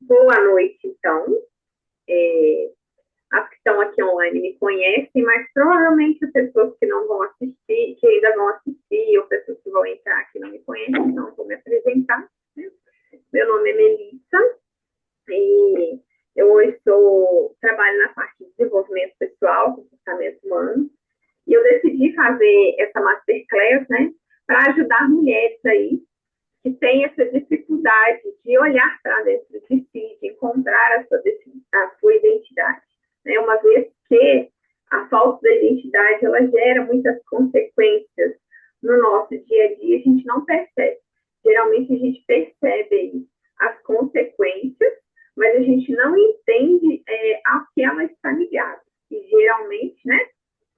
Boa noite, então. É, as que estão aqui online me conhecem, mas provavelmente as pessoas que não vão assistir, que ainda vão assistir, ou pessoas que vão entrar aqui não me conhecem, então vou me apresentar. Né? Meu nome é Melissa e eu hoje trabalho na parte de desenvolvimento pessoal, comportamento humano, e eu decidi fazer essa masterclass, né, para ajudar mulheres aí que tem essa dificuldade de olhar para dentro de si, de encontrar a sua identidade. Né? Uma vez que a falta da identidade ela gera muitas consequências no nosso dia a dia, a gente não percebe. Geralmente a gente percebe as consequências, mas a gente não entende a que ela está ligada. E geralmente, né,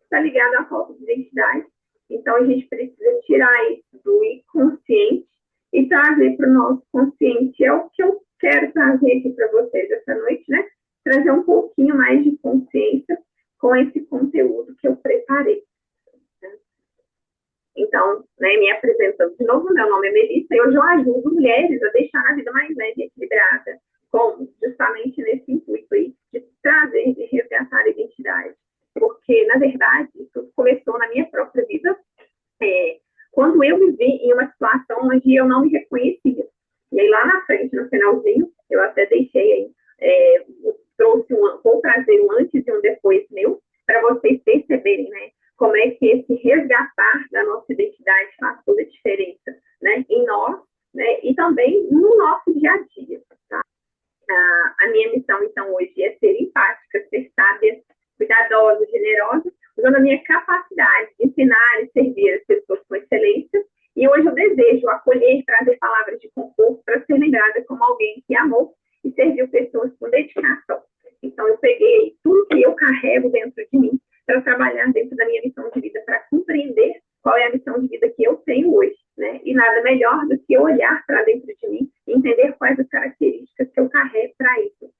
está ligada à falta de identidade. Então a gente precisa tirar isso do inconsciente e trazer para o nosso consciente. É o que eu quero trazer aqui para vocês essa noite, né? Trazer um pouquinho mais de consciência com esse conteúdo que eu preparei. Né? Então, né, me apresentando de novo, meu nome é Melissa e hoje eu ajudo mulheres a deixar a vida mais leve e equilibrada, como justamente nesse intuito aí de trazer, de resgatar a identidade. Porque, na verdade, tudo começou na minha própria vida, é, quando eu me vi em uma situação onde eu não me reconhecia. E aí, lá na frente, no finalzinho, eu até deixei aí, vou trazer um antes e um depois meu, para vocês perceberem, né, como é que esse resgatar da nossa identidade faz toda a diferença, né, em nós, né, e também no nosso dia a dia, tá? A minha missão, então, hoje é ser empática, ser sábia, cuidadosa, generosa, usando a minha capacidade de ensinar e servir as pessoas com excelência. E hoje eu desejo acolher, trazer palavras de conforto para ser lembrada como alguém que amou e serviu pessoas com dedicação. Então, eu peguei tudo que eu carrego dentro de mim para trabalhar dentro da minha missão de vida, para compreender qual é a missão de vida que eu tenho hoje, né? E nada melhor do que olhar para dentro de mim e entender quais as características que eu carrego para isso.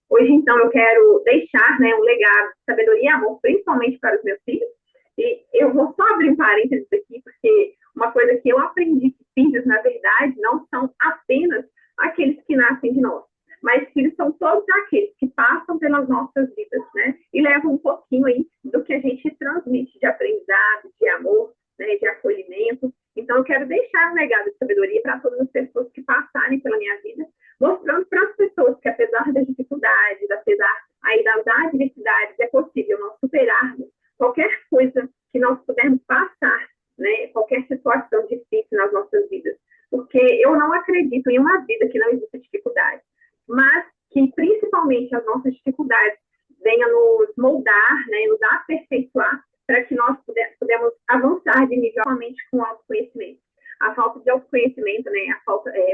Hoje, então, eu quero deixar, né, um legado de sabedoria e amor, principalmente para os meus filhos. E eu vou só abrir um parênteses aqui, porque uma coisa que eu aprendi que filhos, na verdade, não são apenas aqueles que nascem de nós, mas filhos são todos aqueles que passam pelas nossas vidas, né? E levam um pouquinho aí do que a gente transmite de aprendizado, de amor, né, de acolhimento. Então, eu quero deixar um legado de sabedoria para todas as pessoas que passarem pela minha vida, mostrando para as pessoas que, apesar das dificuldades, apesar aí das adversidades, é possível nós superarmos qualquer coisa que nós pudermos passar, né, qualquer situação difícil nas nossas vidas. Porque eu não acredito em uma vida que não exista dificuldade, mas que principalmente as nossas dificuldades venham nos moldar, né, nos aperfeiçoar para que nós pudemos avançar de nível somente com autoconhecimento. A falta de autoconhecimento, né,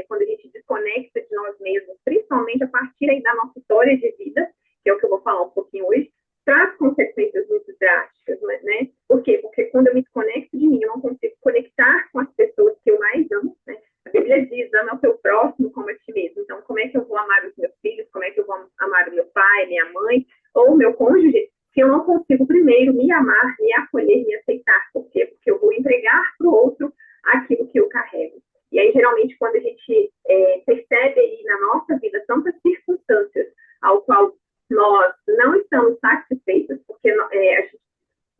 quando a gente desconecta de nós mesmos, principalmente a partir aí da nossa história de vida, que é o que eu vou falar um pouquinho hoje, traz consequências muito drásticas, né? Por quê? Porque quando eu me desconecto de mim, eu não consigo conectar com as pessoas que eu mais amo, né? A Bíblia diz, ama o teu próximo como a ti mesmo. Então, como é que eu vou amar os meus filhos? Como é que eu vou amar o meu pai, minha mãe, ou o meu cônjuge, se eu não consigo primeiro me amar, me acolher, me aceitar? Por quê? Porque eu vou entregar para o outro aquilo que eu carrego. E aí, geralmente, quando a gente percebe aí na nossa vida tantas circunstâncias ao qual nós não estamos satisfeitos, porque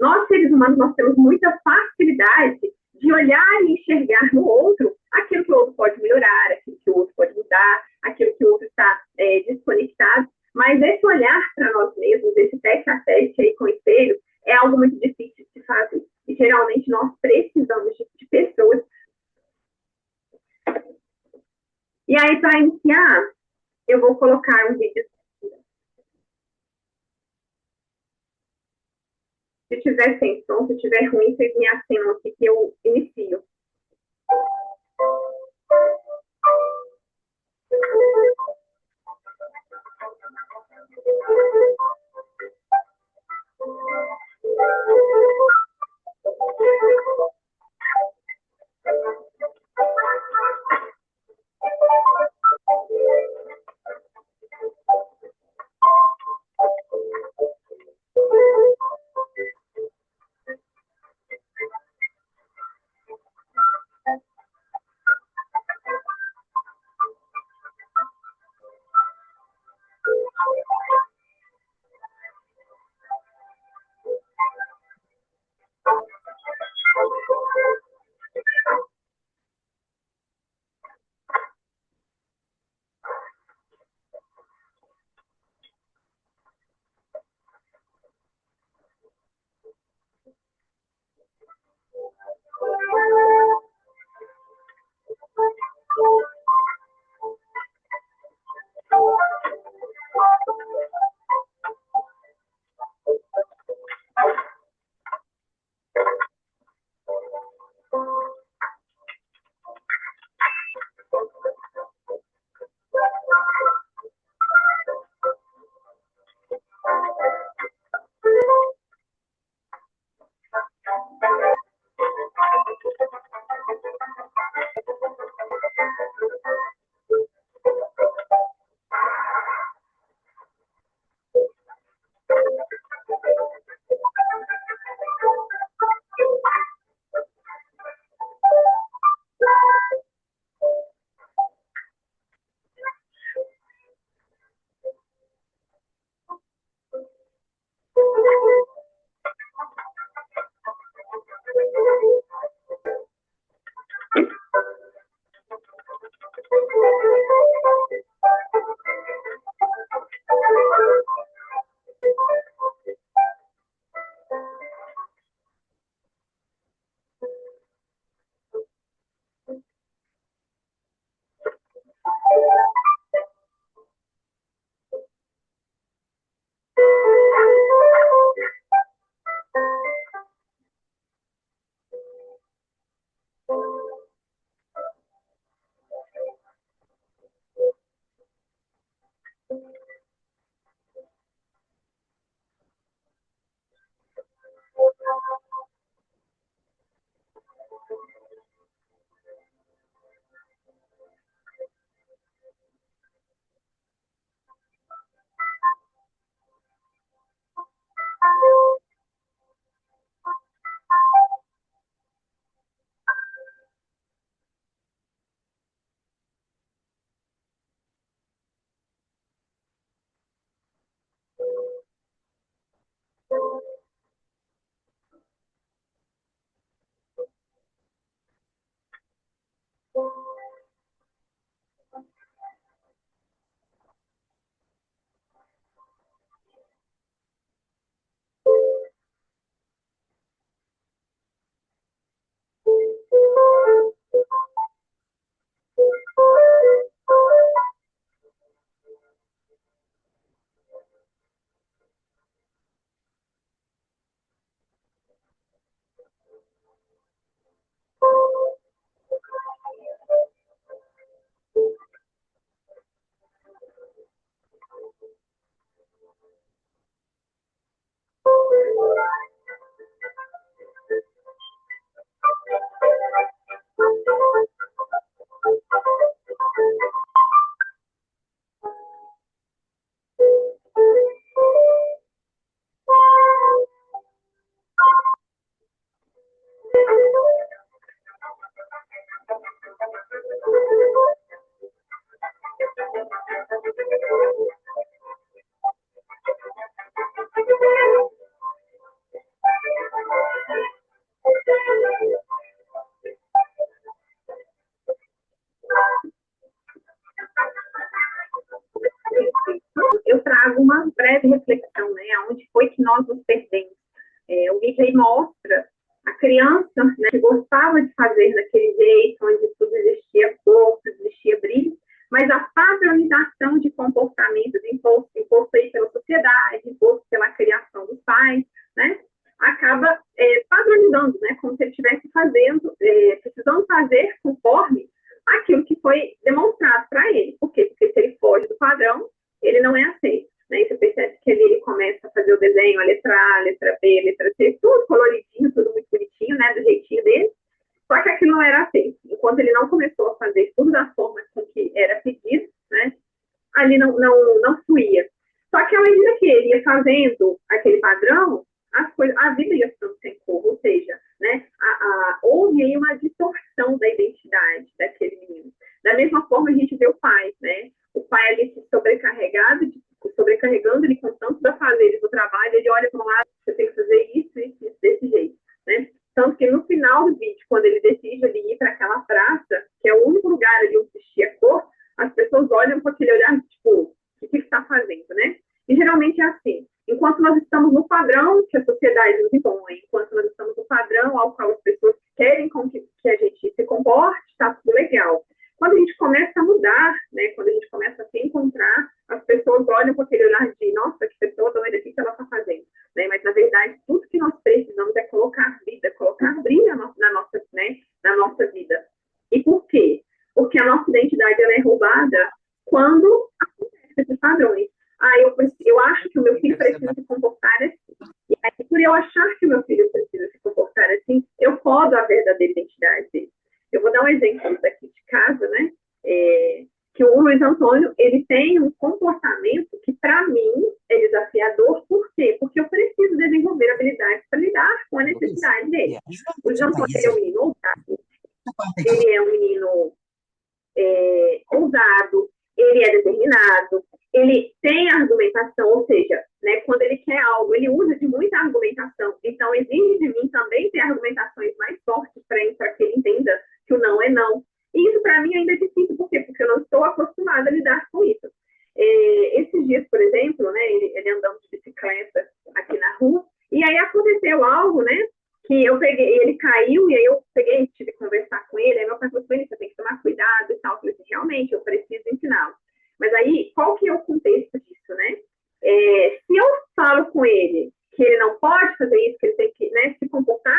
nós, seres humanos, nós temos muita facilidade de olhar e enxergar no outro aquilo que o outro pode melhorar, aquilo que o outro pode mudar, aquilo que o outro está desconectado. Mas esse olhar para nós mesmos, esse teste a teste aí com o espelho, é algo muito difícil de se fazer. E geralmente nós precisamos de pessoas. E aí, para iniciar, eu vou colocar um vídeo. Se tiver sem som, se tiver ruim, vocês me acenam aqui que eu inicio. breve reflexão, né? Aonde foi que nós nos perdemos. O vídeo aí mostra a criança, né, que gostava de fazer daquele jeito, onde tudo existia cor, tudo existia brilho, mas a padronização de comportamentos imposto aí pela sociedade, imposto pela criação dos pais, né, acaba padronizando, né, como se ele estivesse fazendo, precisando fazer conforme aquilo que foi demonstrado para ele. Por quê? Porque se ele foge do padrão, ele não é aceito. Né? Você percebe que ele começa a fazer o desenho, a letra A, a letra B, a letra C, tudo coloridinho, tudo muito bonitinho, né, do jeitinho dele. Só que aquilo não era aceito. Enquanto ele não começou a fazer tudo da forma com que era pedido, né, ali não fluía. Só que à medida que ele ia fazendo aquele padrão, a vida ia ficando sem cor, ou seja, né, houve aí uma distorção da identidade daquele menino. Da mesma forma, a gente vê o pai, né? O pai ali se sobrecarregando ele com tantos afazeres do trabalho, ele olha para um lado, você tem que fazer isso, isso, isso, desse jeito, né? Tanto que no final do vídeo, quando ele decide ali ir para aquela praça, que é o único lugar ali onde existia cor, as pessoas olham com aquele olhar, tipo, o que ele está fazendo, né? E geralmente é assim. Enquanto nós estamos no padrão que a sociedade nos impõe, enquanto nós estamos no padrão ao qual as pessoas querem que a gente se comporte, está tudo legal. Quando a gente começa a mudar, né, quando a gente começa a se encontrar, as pessoas olham com aquele olhar de, nossa, que pessoa doida, o que ela está fazendo? Né? Mas, na verdade, tudo que nós precisamos é colocar vida, colocar brilho na nossa vida. E por quê? Porque a nossa identidade ela é roubada quando acontece esses padrões. Eu acho que o meu filho precisa se comportar assim. E aí, por eu achar que o meu filho precisa se comportar assim, eu podo a verdadeira identidade dele. Eu vou dar um exemplo daqui de casa, né? Que o Luiz Antônio, ele tem um comportamento que, para mim, é desafiador. Por quê? Porque eu preciso desenvolver habilidades para lidar com a necessidade dele. O Luiz Antônio, ele é um menino ousado, ele é um menino ousado, ele é determinado, ele tem argumentação, ou seja, né, quando ele quer algo, ele usa de muita argumentação. Então, exige de mim também ter argumentações mais fortes para que ele entenda que o não é não. E isso, para mim, ainda é difícil. Por quê? Porque eu não estou acostumada a lidar com isso. Esses dias, por exemplo, né, ele andando de bicicleta aqui na rua, e aí aconteceu algo, né, que eu peguei, ele caiu, e aí eu peguei, tive que conversar com ele, aí meu pai falou assim, você tem que tomar cuidado e tal. Eu falei assim, realmente, eu preciso ensiná-lo. Mas aí, qual que é o contexto disso, né? Se eu falo com ele que ele não pode fazer isso, que ele tem que, né, se comportar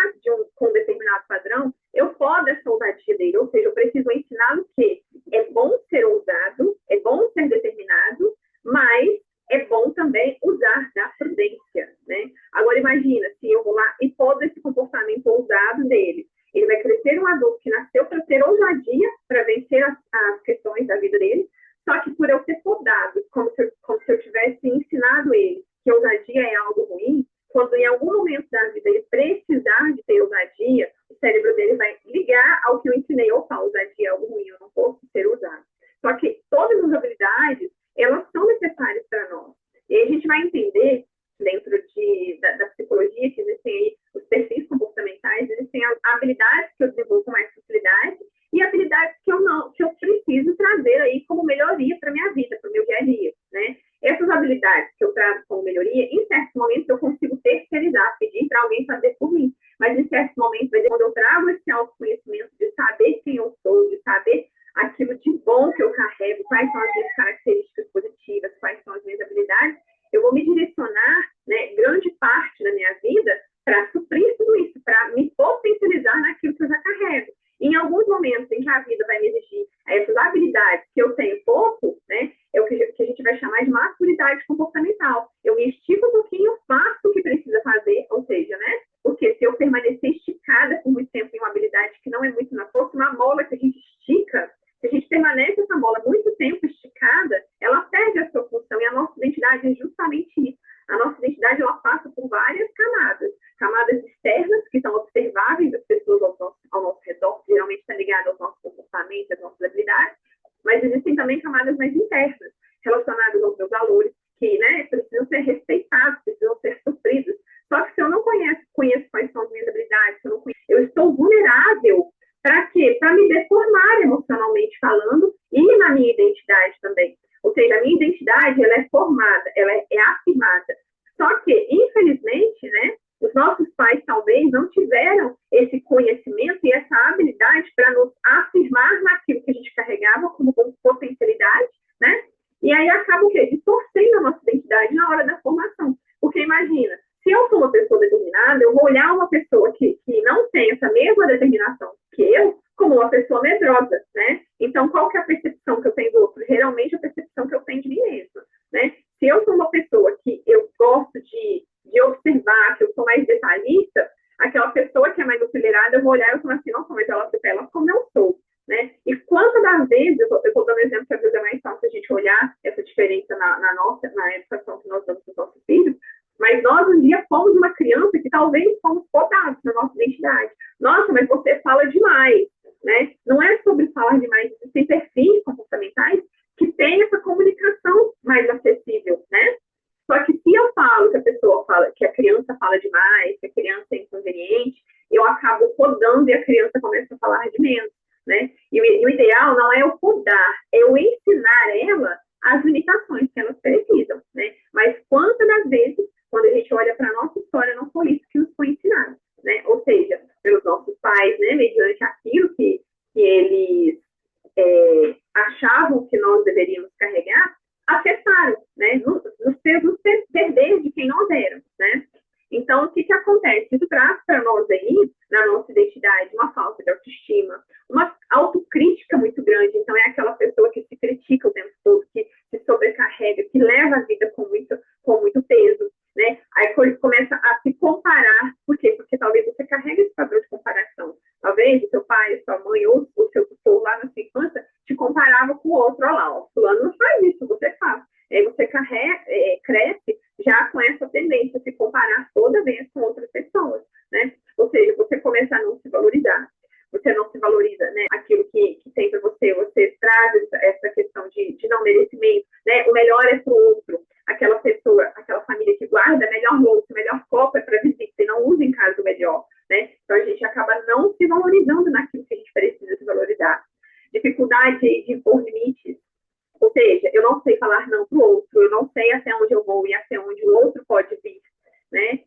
com um determinado padrão, eu podo essa ousadia dele, ou seja, eu preciso ensiná-lo que é bom ser ousado, é bom ser determinado, mas é bom também usar da prudência, né? Agora, imagina, se eu vou lá e podo esse comportamento ousado dele, ele vai crescer um adulto que nasceu para ter ousadia, para vencer as questões da vida dele, só que por eu ter podado, como se eu tivesse ensinado ele que ousadia é algo ruim, quando em algum momento da vida ele precisar de ter ousadia, o cérebro dele vai ligar ao que eu ensinei. Opa, ousadia é algo ruim, eu não posso ser ousado. Só que todas as habilidades, elas são necessárias para nós. E aí a gente vai entender, dentro da psicologia, que existem aí os perfis comportamentais, existem habilidades que eu desenvolvo com mais facilidade e habilidades que eu preciso trazer aí como melhoria para a minha vida, para o meu dia a dia, né? Essas habilidades que eu trago como melhoria, em certos momentos eu consigo terceirizar, pedir para alguém fazer por mim, mas em certos momentos, quando eu trago esse autoconhecimento de saber quem eu sou, de saber aquilo de bom que eu carrego, quais são as minhas características positivas, quais são as minhas habilidades, eu vou me direcionar, né, grande parte da minha vida para suprir tudo isso, para me potencializar naquilo que eu já carrego. Em alguns momentos em que a vida vai me exigir essas habilidades que eu tenho pouco, né, é o que a gente vai chamar de maturidade comportamental. Eu me estico um pouquinho, faço o que precisa fazer, ou seja, né, porque se eu permanecer esticada por muito tempo em uma habilidade que não é muito na força, uma mola que a gente estica, se a gente permanece essa mola muito tempo esticada, ela perde a sua função, e a nossa identidade é justamente isso. A nossa identidade, ela passa por várias camadas. Camadas externas, que são observáveis das pessoas ao nosso redor, que geralmente está ligado aos nossos comportamentos, às nossas habilidades, mas existem também camadas mais internas, relacionadas aos meus valores, que, né, precisam ser respeitados, precisam ser supridos. Só que se eu não conheço quais são as minhas habilidades, eu estou vulnerável para quê? Para me deformar emocionalmente falando e na minha identidade também. Ou seja, a minha identidade, ela é formada, ela é afirmada eles não tiveram esse conhecimento e essa habilidade para nos afirmar naquilo que a gente carregava como potencialidade, né? E aí acaba o quê? Distorcendo a nossa identidade na hora da formação. Porque imagina, se eu sou uma pessoa determinada, eu vou olhar uma pessoa que não tem essa mesma determinação que eu como uma pessoa medrosa, né? Então, qual que é a percepção que eu tenho do outro? Geralmente, a percepção que eu tenho de mim mesma, né? Se eu sou uma pessoa que eu gosto de observar, que eu sou mais detalhista, aquela pessoa que é mais acelerada, eu vou olhar e vou falar assim, nossa, mas ela como eu sou, né? E quantas das vezes, eu estou dando exemplo que às vezes é mais fácil a gente olhar essa diferença na educação que nós damos para os nossos filhos, mas nós um dia fomos uma criança que talvez fomos podados na nossa identidade. Nossa, mas você fala demais, né? Não é sobre falar demais, existem perfis comportamentais que têm essa comunicação mais acessível, né? Só que se eu falo que a pessoa fala, que a criança fala demais, que a criança é inconveniente, eu acabo podando e a criança começa a falar de menos, né? E o ideal não é eu podar, é eu ensinar ela as limitações que elas precisam, né? Mas quantas das vezes, quando a gente olha para a nossa história, não foi isso que nos foi ensinado, né? Ou seja, pelos nossos pais, né? Mediante aquilo que eles achavam que nós deveríamos carregar, afetaram, né? Nos perder de quem nós éramos, né? Então, o que acontece? Isso traz para nós aí, na nossa identidade, uma falta de autoestima, uma autocrítica muito grande. Então, é aquela pessoa que se critica o tempo todo, que se sobrecarrega, que leva a vida com muito peso, né? Aí começa a se comparar. Por quê? Porque talvez você carregue esse padrão de comparação. Talvez o seu pai, a sua mãe ou o seu tutor lá na sua infância te comparava com o outro. Olha lá, o fulano não faz isso, você faz. Aí você cresce já com essa tendência de se comparar toda vez com outras pessoas, né? Ou seja, você começa a não se valorizar. Você não se valoriza, né? Aquilo que tem para você traz essa questão de não merecimento, né? O melhor é para o outro. Aquela pessoa, aquela família que guarda melhor louça, melhor copo é para visita e não usa em casa o melhor, né? Então a gente acaba não se valorizando naquilo que a gente precisa se valorizar. Dificuldade de impor limites. Ou seja, eu não sei falar não para o outro, eu não sei até onde eu vou e até onde o outro pode vir, né?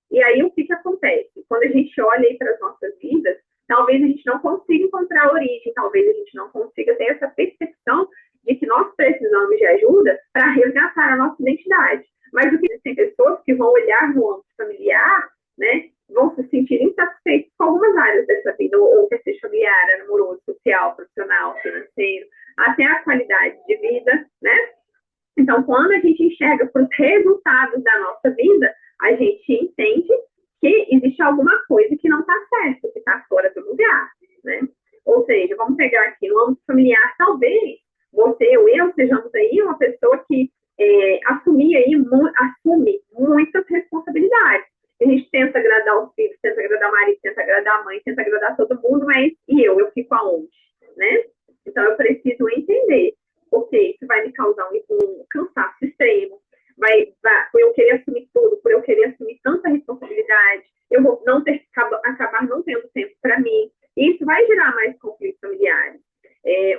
E aí, o que acontece? Quando a gente olha para as nossas vidas, talvez a gente não consiga encontrar a origem, talvez a gente não consiga ter essa percepção de que nós precisamos de ajuda para resgatar a nossa identidade. Mas o que existem pessoas que vão olhar no âmbito familiar, né? Vão se sentir insatisfeitos com algumas áreas dessa vida, ou quer seja familiar, amoroso, social, profissional, financeiro, até a qualidade de vida, né? Então, quando a gente enxerga para os resultados da nossa vida, a gente entende que existe alguma coisa que não está certa, que está fora do lugar, né? Ou seja, vamos pegar aqui no âmbito familiar, talvez você ou eu sejamos aí uma pessoa que assume muitas responsabilidades. A gente tenta agradar os filhos, tenta agradar o marido, tenta agradar a mãe, tenta agradar todo mundo, mas e eu fico aonde, né? Então, eu preciso entender, porque isso vai me causar um cansaço extremo, por eu querer assumir tudo, por eu querer assumir tanta responsabilidade, eu vou acabar não tendo tempo para mim, e isso vai gerar mais conflitos familiares.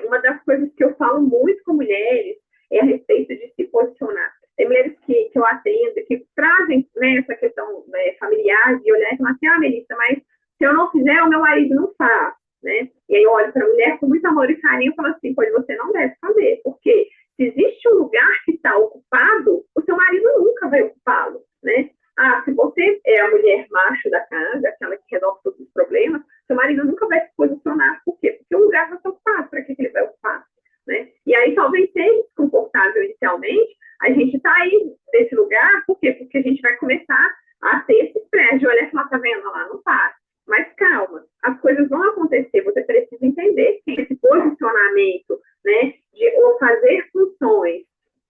Uma das coisas que eu falo muito com mulheres é a respeito de se posicionar. Tem mulheres que eu atendo, que trazem, né, essa questão familiar, de olhar e falar assim, Melissa, mas se eu não fizer, o meu marido não faz, né? E aí eu olho para a mulher com muito amor e carinho e falo assim, pois você não deve fazer, porque se existe um lugar que está ocupado, o seu marido nunca vai ocupá-lo, né? Se você é a mulher macho da casa, aquela que resolve todos os problemas, seu marido nunca vai se posicionar. Por quê? Porque o lugar vai estar ocupado, para que ele vai ocupar, né? E aí talvez seja desconfortável inicialmente, a gente está aí nesse lugar, por quê? Porque a gente vai começar a ter esse estresse de olhar e falar, tá vendo lá, não faz. Mas calma, as coisas vão acontecer, você precisa entender que esse posicionamento, né, de ou fazer funções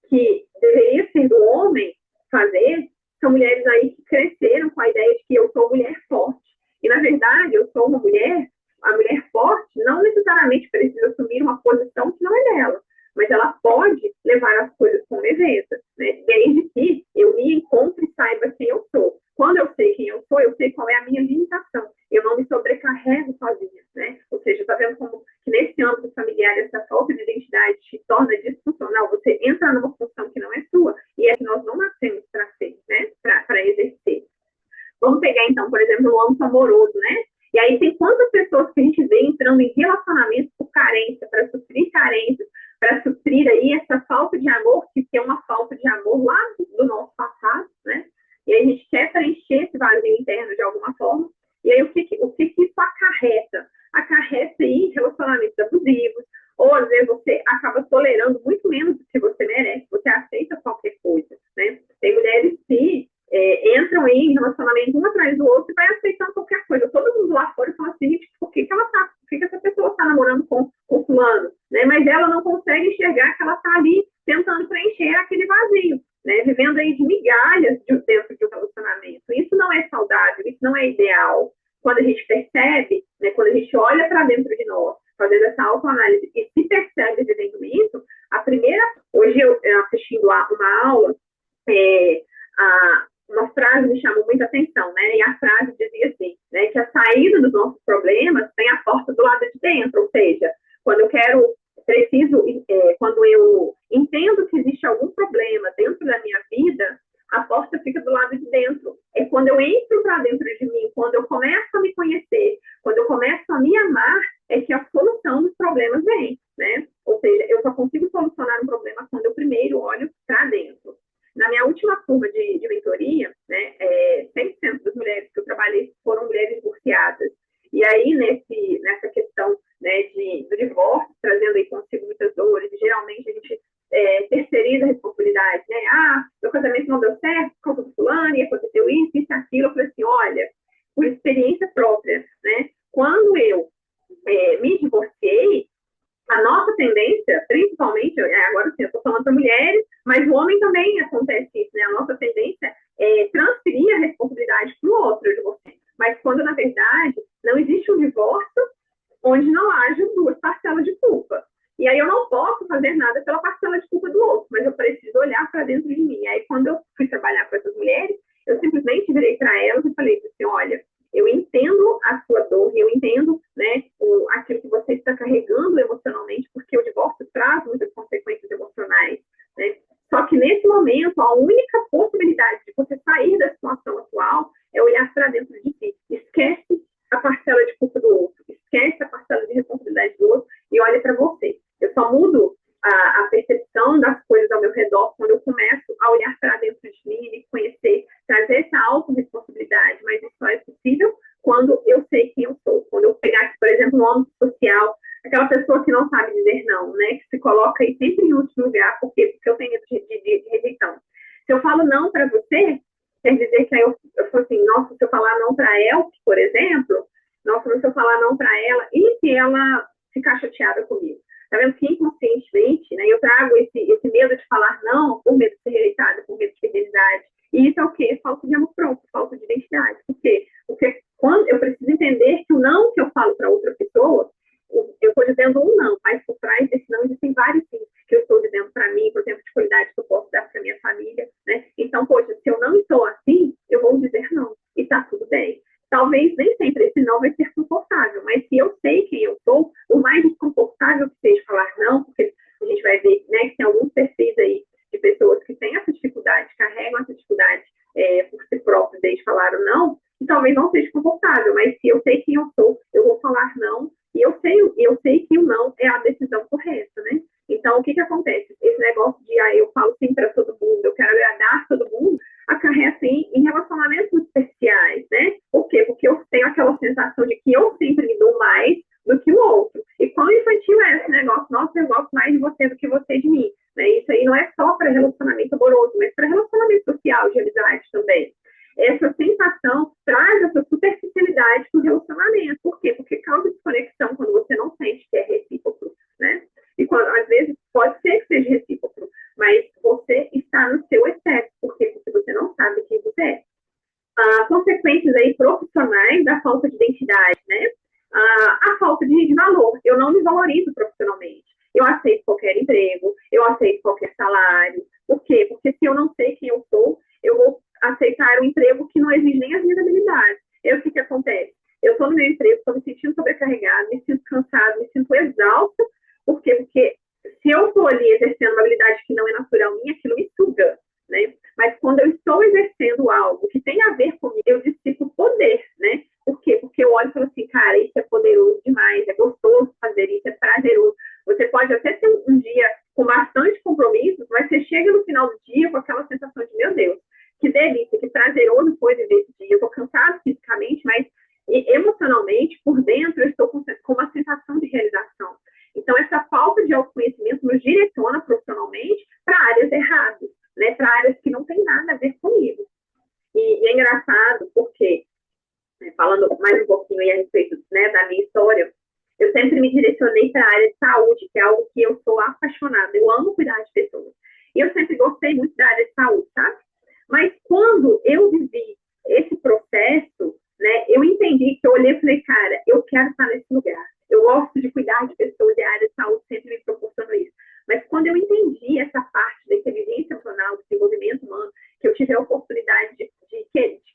que deveria ser do homem fazer, são mulheres aí que cresceram com a ideia de que eu sou mulher forte. E, na verdade, eu sou uma mulher, a mulher forte não necessariamente precisa assumir uma posição que não é dela, mas ela pode levar as coisas com leveza, né, desde que eu me encontre e saiba quem eu sou. Quando eu sei quem eu sou, eu sei qual é a minha limitação. Eu não me sobrecarrego sozinha, né? Ou seja, está vendo como que nesse âmbito familiar essa falta de identidade te torna disfuncional? Você entra numa função que não é sua e é que nós não nascemos para ser, né? Para exercer. Vamos pegar, então, por exemplo, o âmbito amoroso, né? E aí tem quantas pessoas que a gente vê entrando em relacionamentos por carência, para suprir carências, para suprir aí essa falta de amor, que é uma falta de amor lá do nosso passado, né? E aí a gente quer preencher esse vazio interno de alguma forma. E aí o que isso acarreta? Acarreta aí relacionamentos abusivos, ou às vezes você acaba tolerando muito menos do que você merece, você aceita qualquer coisa, né? Tem mulheres que entram aí em relacionamento um atrás do outro e vai aceitando qualquer coisa. Todo mundo lá fora fala assim, gente, por que essa pessoa está namorando com fulano? Né? Mas ela não consegue enxergar que ela está ali tentando preencher aquele vazio, né? Vivendo aí de migalhas dentro de um relacionamento. Isso não é saudável, isso não é ideal. Quando a gente percebe, né, quando a gente olha para dentro de nós, fazendo essa autoanálise e se percebe vivendo isso, hoje eu assistindo uma aula, uma frase me chamou muita atenção, né? E a frase dizia assim, né, que a saída dos nossos problemas tem a porta do lado de dentro, ou seja, quando eu entendo que existe algum problema dentro da minha vida, a porta fica do lado de dentro. É quando eu entro para dentro de mim, quando eu começo a me conhecer, quando eu começo a me amar, é que a solução dos problemas vem, né? Ou seja, eu só consigo solucionar um problema quando eu primeiro olho para dentro. Na minha última turma de mentoria, né, 100% das mulheres que eu trabalhei foram mulheres divorciadas. E aí, nessa questão, né, do divórcio, trazendo aí consigo muitas dores, e geralmente a gente terceiriza a responsabilidade, né? Meu casamento não deu certo por causa do fulano, e aconteceu isso, isso, aquilo. Eu falei assim, olha, por experiência própria, né? Quando eu me divorciei, a nossa tendência, principalmente, agora sim, eu estou falando para mulheres, mas o homem também acontece isso, né? A nossa tendência é transferir a responsabilidade para o outro, de você. Mas quando, na verdade, não existe um divórcio onde não haja duas parcelas de culpa. E aí eu não posso fazer nada pela parcela de culpa do outro, mas eu preciso olhar para dentro de mim. E aí, quando eu fui trabalhar com essas mulheres, eu simplesmente virei para elas e falei assim, olha, eu entendo a sua dor, eu entendo, né, aquilo que você está carregando emocionalmente, porque o divórcio traz muitas consequências emocionais, né? Só que nesse momento, a única possibilidade de você sair da situação atual é olhar para dentro de si. Esquece a parcela de culpa do outro, esquece a parcela de responsabilidade do outro e olha para você. Eu só mudo a percepção das coisas ao meu redor quando eu começo a olhar para dentro de mim, me conhecer, trazer essa autorresponsabilidade, mas isso só é possível quando eu sei quem eu sou. Quando eu pegar aqui, por exemplo, no âmbito social, aquela pessoa que não sabe dizer não, né, que se coloca aí sempre em último lugar, por quê? Porque eu tenho medo de rejeição. Se eu falo não para você, quer dizer que aí eu falo assim, nossa, se eu falar não para ela, por exemplo, nossa, mas se eu falar não para ela, e se ela ficar chateada comigo? Tá vendo que inconscientemente, né, eu trago esse medo de falar não, por medo de ser rejeitada, por medo de fidelidade. E isso é o quê? Falta de amor próprio, falta de identidade. Por quê? Porque quando eu preciso entender que o não que eu falo para outra pessoa, eu estou dizendo um não, mas por trás desse não existem vários sim que eu estou dizendo para mim, por exemplo, de qualidade que eu posso dar para minha família, né? Então, poxa, se eu não estou assim, eu vou dizer não, e está tudo bem. Talvez nem sempre esse não vai ser confortável, mas se eu sei quem eu sou, o mais desconfortável que seja falar não, porque a gente vai ver, né, que tem alguns perfis aí de pessoas que têm essa dificuldade, carregam essa dificuldade por si próprios desde falar o não, e talvez não seja confortável, mas se eu sei quem eu sou, eu vou falar não, e eu sei que o não é a decisão correta, né? Então, o que acontece? Esse negócio de, eu falo sim para todo mundo, eu quero agradar todo mundo, acarreta em relacionamentos especiais, né? Por quê? Porque eu tenho aquela sensação de que eu sempre me dou mais do que o outro. E quão infantil é esse negócio? Nossa, eu gosto mais de você do que você de mim. Né? Isso aí não é só para relacionamento amoroso, mas para relacionamento social, de amizade também. Essa sensação traz essa superficialidade para o relacionamento. Por quê? Porque causa desconexão quando você não sente que é recíproco, né? E às vezes pode ser que seja recíproco, mas você está no seu excesso. Por quê? Porque você não sabe quem você é. Consequências aí profissionais da falta de identidade, né? A falta de valor. Eu não me valorizo profissionalmente. Eu aceito qualquer emprego, eu aceito qualquer salário. Por quê? Porque se eu não sei quem eu sou, eu vou aceitar um emprego que não exige nem as minhas habilidades. E o que acontece? Eu estou no meu emprego, estou me sentindo sobrecarregada, me sinto cansada, me sinto exausta. Por quê? Porque se eu estou ali exercendo uma habilidade que não é natural minha, aquilo me suga, né? Mas quando eu estou exercendo algo que tem a ver comigo, eu dissipo gostoso fazer isso, é prazeroso. Você pode até ter um dia com bastante compromissos, mas você chega no final do dia com aquela sensação de, meu Deus, que delícia, que prazeroso foi viver esse dia. Eu estou cansado fisicamente, mas emocionalmente, por dentro, eu estou com uma sensação de realização. Então, essa falta de autoconhecimento nos direciona profissionalmente para áreas erradas, né? Para áreas que não tem nada a ver comigo. E é engraçado porque, né, falando mais um pouquinho aí a respeito, né, da minha história, eu sempre me direcionei para a área de saúde, que é algo que eu sou apaixonada. Eu amo cuidar de pessoas. E eu sempre gostei muito da área de saúde, sabe? Mas quando eu vivi esse processo, né, eu entendi que eu olhei e falei, cara, eu quero estar nesse lugar. Eu gosto de cuidar de pessoas e a área de saúde sempre me proporcionou isso. Mas quando eu entendi essa parte da inteligência emocional, do desenvolvimento humano, que eu tive a oportunidade de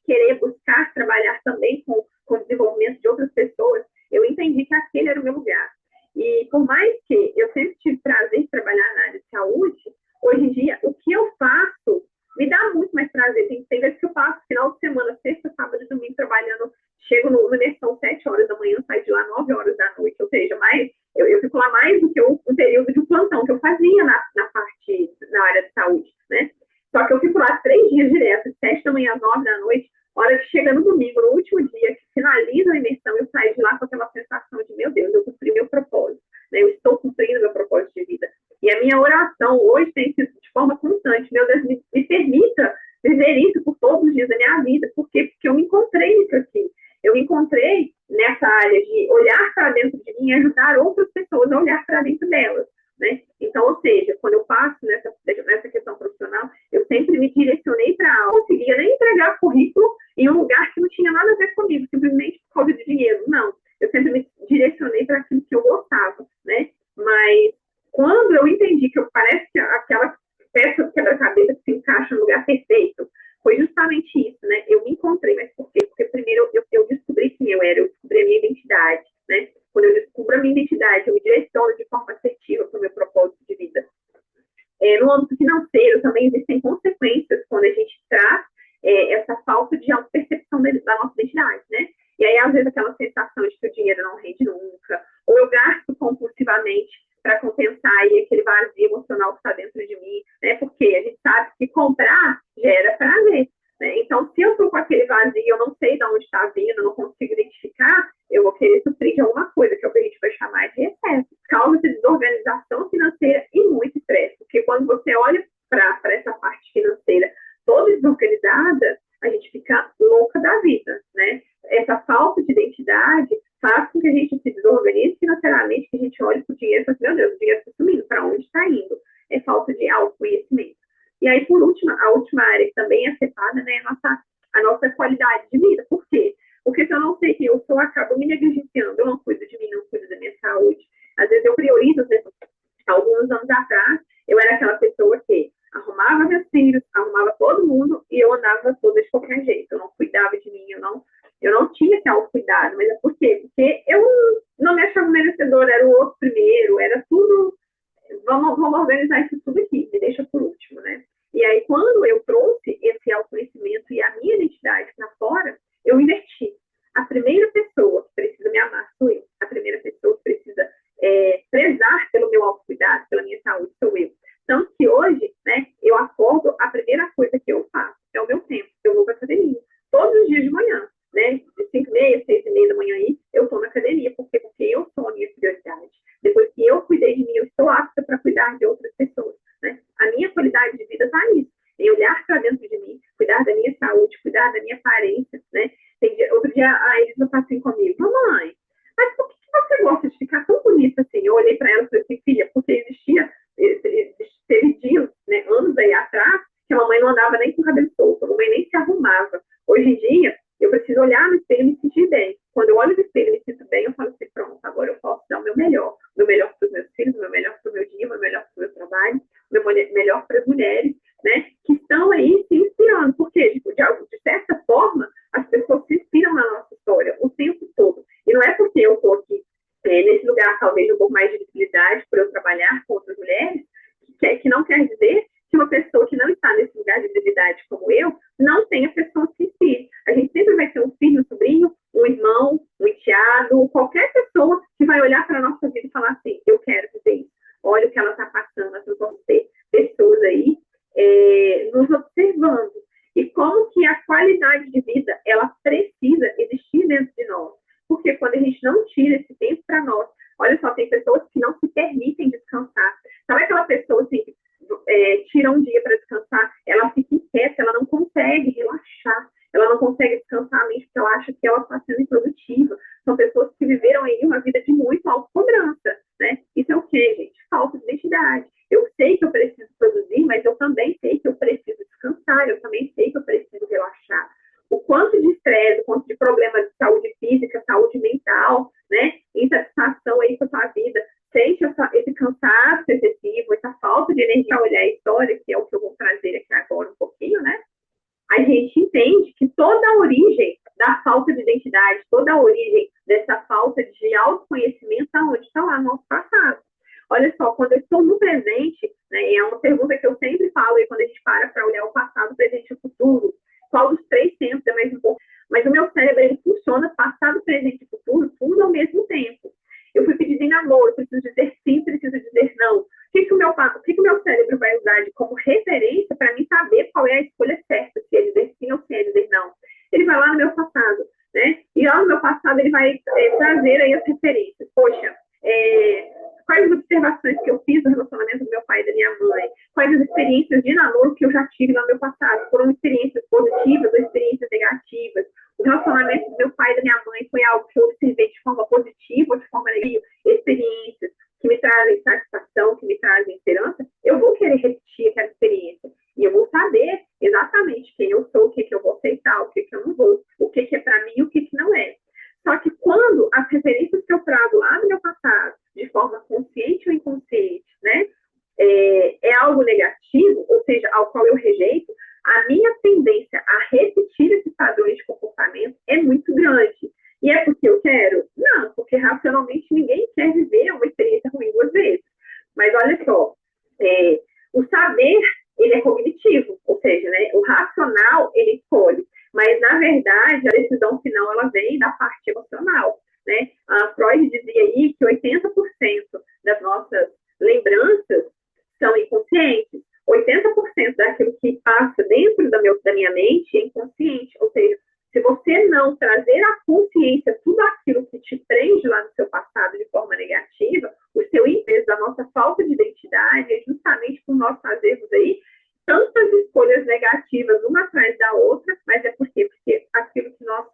querer buscar trabalhar também com o desenvolvimento de outras pessoas, eu entendi que aquele era o meu lugar. E por mais que eu sempre tive prazer em trabalhar na área de saúde, hoje em dia, o que eu faço me dá muito mais prazer. Tem vezes que eu passo final de semana, sexta, sábado e domingo trabalhando, chego no imersão 7 horas da manhã, saio de lá 9 horas da noite, ou seja, eu fico lá mais do que o período de plantão que eu fazia na área de saúde, né? Só que eu fico lá 3 dias direto, 7 da manhã às 9 da noite, hora que chega no domingo, no último dia, que finaliza a imersão, eu saio de lá com aquela sensação de, meu Deus, eu cumpri meu propósito, né? Eu estou cumprindo meu propósito de vida. E a minha oração hoje tem sido de forma constante, meu Deus, me permita viver isso por todos os dias da minha vida. Por quê? Porque eu me encontrei nisso aqui. Eu me encontrei nessa área de olhar para dentro de mim e ajudar outras pessoas a olhar para dentro delas, né? Então, ou seja, quando eu passo nessa questão profissional, eu sempre me direcionei para algo, não conseguia nem entregar currículo em um lugar que não tinha nada a ver comigo, simplesmente por causa de dinheiro. Não, eu sempre me direcionei para aquilo que eu gostava, né? Mas quando eu entendi que parece que aquela peça do quebra-cabeça que se encaixa no lugar perfeito, foi justamente isso, né? Eu me encontrei, mas por quê? Porque primeiro eu descobri quem eu era, eu descobri a minha identidade, né? Quando eu descubro a minha identidade, eu me direciono de forma assertiva para o meu propósito de vida. No âmbito financeiro, também existem consequências quando a gente traz essa falta de autopercepção da nossa identidade, né? E aí, às vezes, aquela sensação de que o dinheiro não rende nunca, ou eu gasto compulsivamente para compensar aí aquele vazio emocional que está dentro de mim, né? Porque a gente sabe que comprar gera prazer, né? Então, se eu estou com aquele vazio, eu não sei de onde está vindo, não consigo identificar, eu vou querer suprir de alguma coisa, que é o que a gente vai chamar de excesso. Causa de desorganização financeira e muito estresse, porque quando você olha para essa parte financeira toda desorganizada, a gente fica louca da vida, né? Essa falta de identidade faz com que a gente se desorganize financeiramente, que a gente olhe para o dinheiro e fala assim, meu Deus, o dinheiro está sumindo, para onde está indo? É falta de autoconhecimento. E aí, por último, a última área que também é afetada, né, a nossa qualidade de vida. Por quê? Porque se eu não sei quem eu sou, eu acabo me negligenciando, eu não cuido de mim, não cuido da minha saúde. Às vezes eu priorizo, né? Alguns anos atrás, eu era aquela pessoa que arrumava meus filhos, arrumava todo mundo e eu andava toda de qualquer jeito. Eu não cuidava de mim, eu não tinha esse autocuidado. Mas é por quê? Porque eu não me achava merecedora, era o outro primeiro, era tudo. Vamos organizar isso tudo aqui, me deixa por último, né? E aí, quando eu trouxe esse autoconhecimento e a minha identidade para fora, eu inverti. A primeira pessoa que precisa me amar sou eu. A primeira pessoa que precisa prezar pelo meu autocuidado, pela minha saúde, sou eu. Tanto que hoje, né, eu acordo, a primeira coisa que eu faço é o meu tempo. Eu vou para a academia. Todos os dias de manhã, né? De 5h30, 6h30 da manhã aí, eu estou na academia. Por quê? Porque eu sou a minha prioridade. Depois que eu cuidei de mim, eu estou apta para cuidar de outras pessoas, né? A minha qualidade de vida está nisso. Em olhar para dentro de mim, cuidar da minha saúde, cuidar da minha aparência, né? Outro dia, a Elisa falou assim comigo, mamãe, mas por que você gosta de ficar tão bonita assim? Eu olhei para ela e falei assim, filha, porque teve dias, né, anos aí atrás, que a mamãe não andava nem com o cabelo solto, a mamãe nem se arrumava. Hoje em dia, eu preciso olhar no espelho e me sentir bem. Quando eu olho no espelho e me sinto bem, eu falo assim, pronto, agora eu posso dar o meu melhor para os meus filhos, o meu melhor para o meu dia, o meu melhor para o meu trabalho, o meu melhor para as mulheres, né, que estão aí se inspirando. Porque, de certa forma, as pessoas se inspiram na nossa história o tempo todo. E não é porque eu estou aqui nesse lugar, talvez, um pouco mais de visibilidade, por eu trabalhar com outras mulheres, que não quer dizer que uma pessoa que não está nesse lugar de visibilidade como eu, não tenha pessoas que inspirem. A gente sempre vai ter um filho, um sobrinho, um irmão, um enteado, qualquer pessoa que vai olhar para a a sua vida e falar assim, eu quero viver isso. Olha o que ela está passando, nós vamos ter pessoas aí nos observando. E como que a qualidade de vida, ela precisa existir dentro de nós. Porque quando a gente não tira esse tempo para nós, olha só, tem pessoas que não se permitem descansar. Sabe aquela pessoa assim, que tira um dia para descansar, ela fica inquieta, ela não consegue relaxar, ela não consegue descansar a mente porque ela acha que ela está sendo improdutiva. São pessoas que viveram aí uma vida de muito autocobrança, né? Isso é o quê, gente? Falta de identidade. Eu sei que eu preciso produzir, mas eu também sei que eu preciso descansar, eu também sei que eu preciso relaxar. O quanto de estresse, o quanto de problemas de saúde física, saúde mental, né? Insatisfação aí com a sua vida, sente esse cansaço excessivo, essa falta de energia, olhar a história, que é o que eu vou trazer aqui agora um pouquinho, né? A gente entende que toda a origem da falta de identidade, toda a origem dessa falta de autoconhecimento, aonde está lá no nosso passado. Olha só, quando eu estou no presente, né, e é uma pergunta que eu sempre falo, e quando a gente para olhar o passado, o presente e o futuro, qual dos três tempos é mais importante? Mas o meu cérebro, ele funciona passado, presente e futuro, tudo ao mesmo tempo. Eu fui pedir em namoro, preciso dizer sim, preciso dizer não. O que o meu cérebro vai usar de como referência para mim saber qual é a escolha certa, se é dizer sim ou se é dizer não? Ele vai lá no meu passado, né? E lá no meu passado ele vai trazer aí as referências. Poxa, quais as observações que eu fiz no relacionamento do meu pai e da minha mãe? Quais as experiências de namoro que eu já tive no meu passado? Foram experiências positivas ou experiências negativas? O relacionamento do meu pai e da minha mãe foi algo que eu observei de forma positiva ou de forma negativa? Experiências que me trazem satisfação, que me trazem esperança, eu vou querer repetir aquela experiência. E eu vou saber exatamente quem eu sou, o que eu vou aceitar, o que eu não vou, o que é para mim e o que não é. Só que quando as referências que eu trago lá no meu passado, de forma consciente ou inconsciente, né, é algo negativo, ou seja, ao qual eu rejeito, a minha tendência a repetir esses padrões de comportamento é muito grande. E é porque eu quero? Não, porque racionalmente ninguém quer viver uma experiência ruim duas vezes. Mas olha só, o saber, ele é cognitivo, ou seja, né, o racional, ele escolhe. Mas, na verdade, a decisão final, ela vem da parte emocional, né? A Freud dizia aí que 80% das nossas lembranças são inconscientes. 80% daquilo que passa dentro da minha mente é inconsciente. Ou seja, se você não trazer à consciência tudo aquilo que te prende lá no seu passado de forma negativa, o seu peso da nossa falta de identidade é justamente por nós fazermos aí tantas escolhas negativas uma atrás da outra, mas é porque aquilo que nós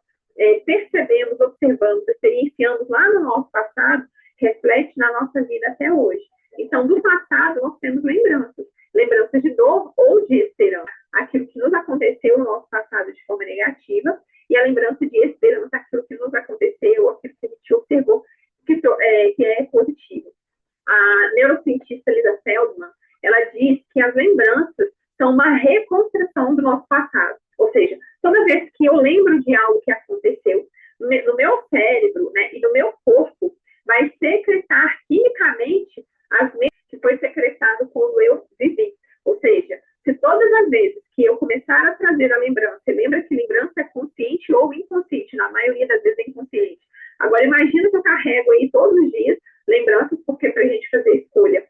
percebemos, observamos, experienciamos lá no nosso passado, reflete na nossa vida até hoje. Então, do passado, nós temos lembranças de dor ou de esperança. Aquilo que nos aconteceu no nosso passado de forma negativa, e a lembrança de esperança, aquilo que nos aconteceu, aquilo que a gente observou, que é positivo. A neurocientista Lisa Feldman, ela diz que as lembranças são uma reconstrução do nosso passado. Ou seja, toda vez que eu lembro de algo que aconteceu, no meu cérebro, né, e no meu corpo, vai secretar quimicamente as mesmas que foi secretado quando eu vivi. Ou seja, se todas as vezes que eu começar a trazer a lembrança, você lembra que lembrança é consciente ou inconsciente, na maioria das vezes é inconsciente. Agora, imagina que eu carrego aí todos os dias lembranças, porque para a gente fazer escolha,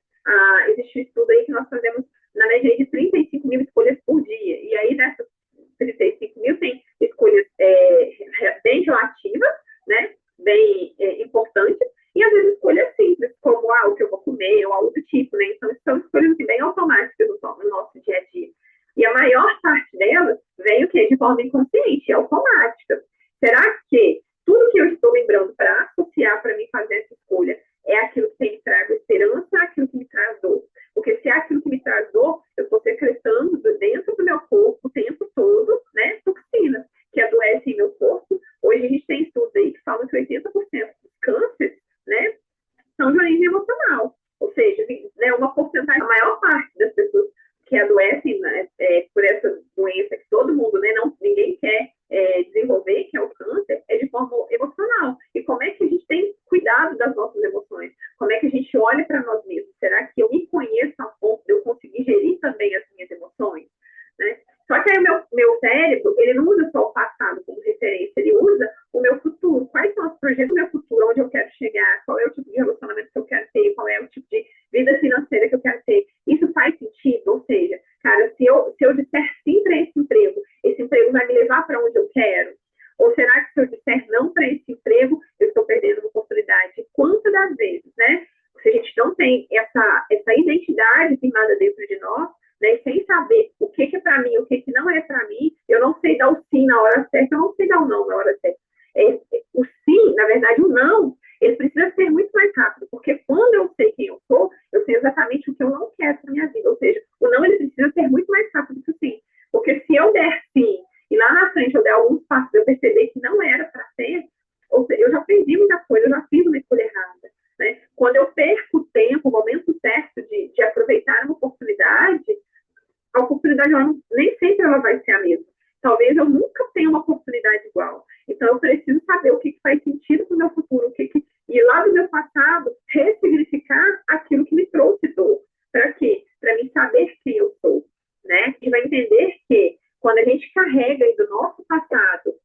existe um estudo aí que nós fazemos na média de 35 mil escolhas por dia. E aí, dessas 35 mil, tem escolhas bem relativas, né, bem importantes, e às vezes escolhas simples, como o que eu vou comer, ou algo do tipo, né? Então, são escolhas assim, bem automáticas no nosso dia a dia. E a maior parte delas vem o quê? De forma inconsciente, automática. Será que tudo que eu estou lembrando para associar, para mim fazer essa escolha, é aquilo que me traz esperança ou aquilo que me traz dor? Porque se é aquilo que me traz dor, eu estou secretando dentro do meu corpo o tempo todo, né, toxinas que adoecem meu corpo. Hoje a gente tem estudos aí que falam que 80% dos cânceres, né, são de origem emocional. Ou seja, né, uma porcentagem, a maior parte das pessoas que adoecem, né, por essa doença que todo mundo, né, ninguém quer desenvolver, que é o câncer, é de forma emocional. E como é que a gente tem cuidado das nossas emoções? Como é que a gente olha para nós mesmos? Será que eu me conheço a ponto de eu conseguir gerir também as minhas emoções? Né? Só que aí o meu cérebro, ele não usa só o passado como referência, ele usa o meu futuro. Quais são os projetos do meu futuro? Onde eu quero chegar? Qual é o tipo de relacionamento tem essa identidade firmada dentro de nós, né, sem saber o que é para mim, o que não é para mim, eu não sei dar o sim na hora certa, eu não sei dar o não na hora certa. O sim, na verdade, o não, ele precisa ser muito mais rápido, porque quando eu sei quem eu sou, eu sei exatamente o que eu não quero para minha vida. Ou seja, o não, ele precisa ser muito mais rápido que o sim. Porque se eu der sim, e lá na frente eu der alguns passos, eu perceber que não era para ser, ou seja, eu já perdi muita coisa, eu já fiz uma escolha errada. Né? Quando eu perco o tempo, o momento certo de aproveitar uma oportunidade, a oportunidade nem sempre ela vai ser a mesma. Talvez eu nunca tenha uma oportunidade igual. Então, eu preciso saber o que faz sentido para o meu futuro, e lá do meu passado, ressignificar aquilo que me trouxe dor. Para quê? Para mim saber quem eu sou. Né? E vai entender que, quando a gente carrega aí do nosso passado